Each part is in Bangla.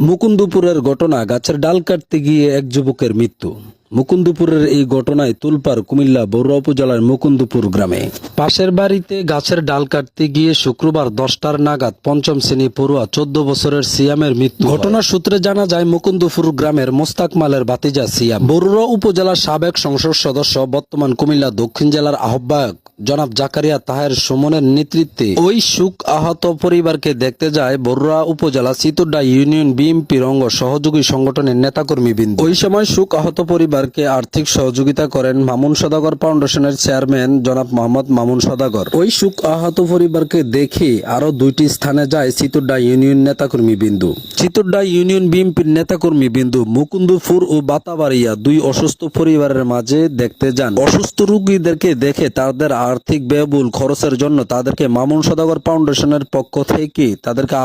মুকুন্দপুরের ঘটনা, গাছের ডাল কাটতে গিয়ে এক যুবকের মৃত্যু। মুকুন্দপুরের এই ঘটনায় তোলপাড় কুমিল্লা বরুড়া উপজেলার মুকুন্দপুর গ্রামে। পাশের বাড়িতে গাছের ডাল কাটতে গিয়ে শুক্রবার 10টার নাগাদ পঞ্চম শ্রেণী পড়ুয়া 14 বছরের সিয়ামের মৃত্যু। ঘটনার সূত্রে জানা যায়, মুকুন্দপুর গ্রামের মোস্তাক মালের ভাতিজা সিয়াম বরুড়া উপজেলার সাবেক সংসদ সদস্য, বর্তমান কুমিল্লা দক্ষিণ জেলার আহ্বায়ক জনাব জাকারিয়া তাহের সুমনের নেতৃত্বে ওই শোক আহত পরিবারকে দেখতে যায় বরুড়া উপজেলা চিতুরডা ইউনিয়ন বিএনপির অঙ্গ সহযোগী সংগঠনের নেতাকর্মীবৃন্দ। ওই সময় শোক আহত পরিবারকে আর্থিক সহযোগিতা করেন মামুন সওদাগর ফাউন্ডেশনের চেয়ারম্যান জনাব মোহাম্মদ মামুন সওদাগর। ওই শোক আহত পরিবারকে দেখে আরো 2টি স্থানে যায় চিতুরডা ইউনিয়ন নেতাকর্মীবৃন্দ। চিতুরডা ইউনিয়ন বিএনপির নেতাকর্মীবৃন্দ মুকুন্দপুর ও বাতাবাড়িয়া 2 অসুস্থ পরিবারের মাঝে দেখতে যান। অসুস্থ রোগীদেরকে দেখে তাদের আর্থিক ব্যয়বহুল খরচের জন্য তাদেরকে মামুন সওদাগর ফাউন্ডেশনের পক্ষ থেকে তাদেরকে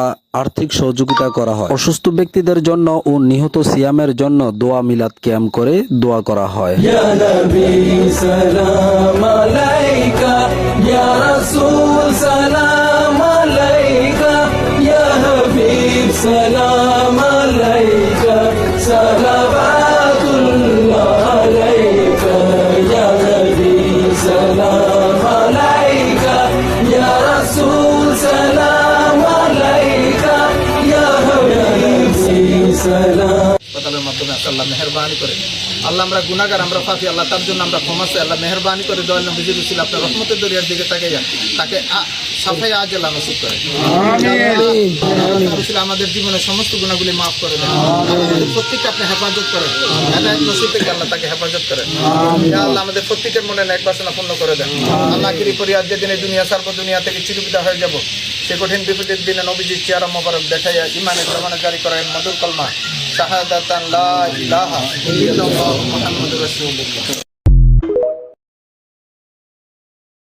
আর্থিক সহযোগিতা করা হয়। অসুস্থ ব্যক্তিদের জন্য ও নিহত সিয়ামের জন্য দোয়া মিলাদ ক্যাম্প করে দোয়া করা হয়। ইয়া নবী সালাম আলাইকা, ইয়া রাসূল সালাম আলাইকা, ইয়া হাবিব সালাম আলাইকা, সালাওয়াতুল্লাহ আলাইকা, ইয়া নবী সালাম আলাইকা, ইয়া রাসূল সালাম আলাইকা, ইয়া হাবিব সালাম। হাসপাতালের মাধ্যমে আল্লাহ মেহরবানি করে, আল্লাহ আমরা গুনাহগার, আমরা পাপী, আল্লাহ তার জন্য আমরা ক্ষমা চাই। আল্লাহ মেহরবানি করে দয়াল নবীজি রসুল আপনার রহমতের দরিয়ার দিকে তাকে সাফাই আজলা নসিব করে। রসুল আমাদের জীবনের সমস্ত গুণাগুলি মাফ করে দেন, আমাদের প্রত্যেককে আপনি হেফাজত করেন, হেদায়েত নসিব থেকে আল্লাহ তাকে হেফাজত করেন। আল্লাহ আমাদের প্রত্যেকের মনে এক বাসনা পূর্ণ করে দেন। আল্লাহ কিরি পরিয়ার যে দিনে দুনিয়া সার্ব দুনিয়া থেকে চিরবিদায় হয়ে যাব, সে কঠিন বিপদের দিনে নবীজির চেহারা মোবারক দেখাইয়া ইমানের জমানে জারি করেন মধুর কলমা শাহাদাতান লা ইলাহা ইল্লাল্লাহু মুহাম্মাদুর রাসূলুল্লাহ।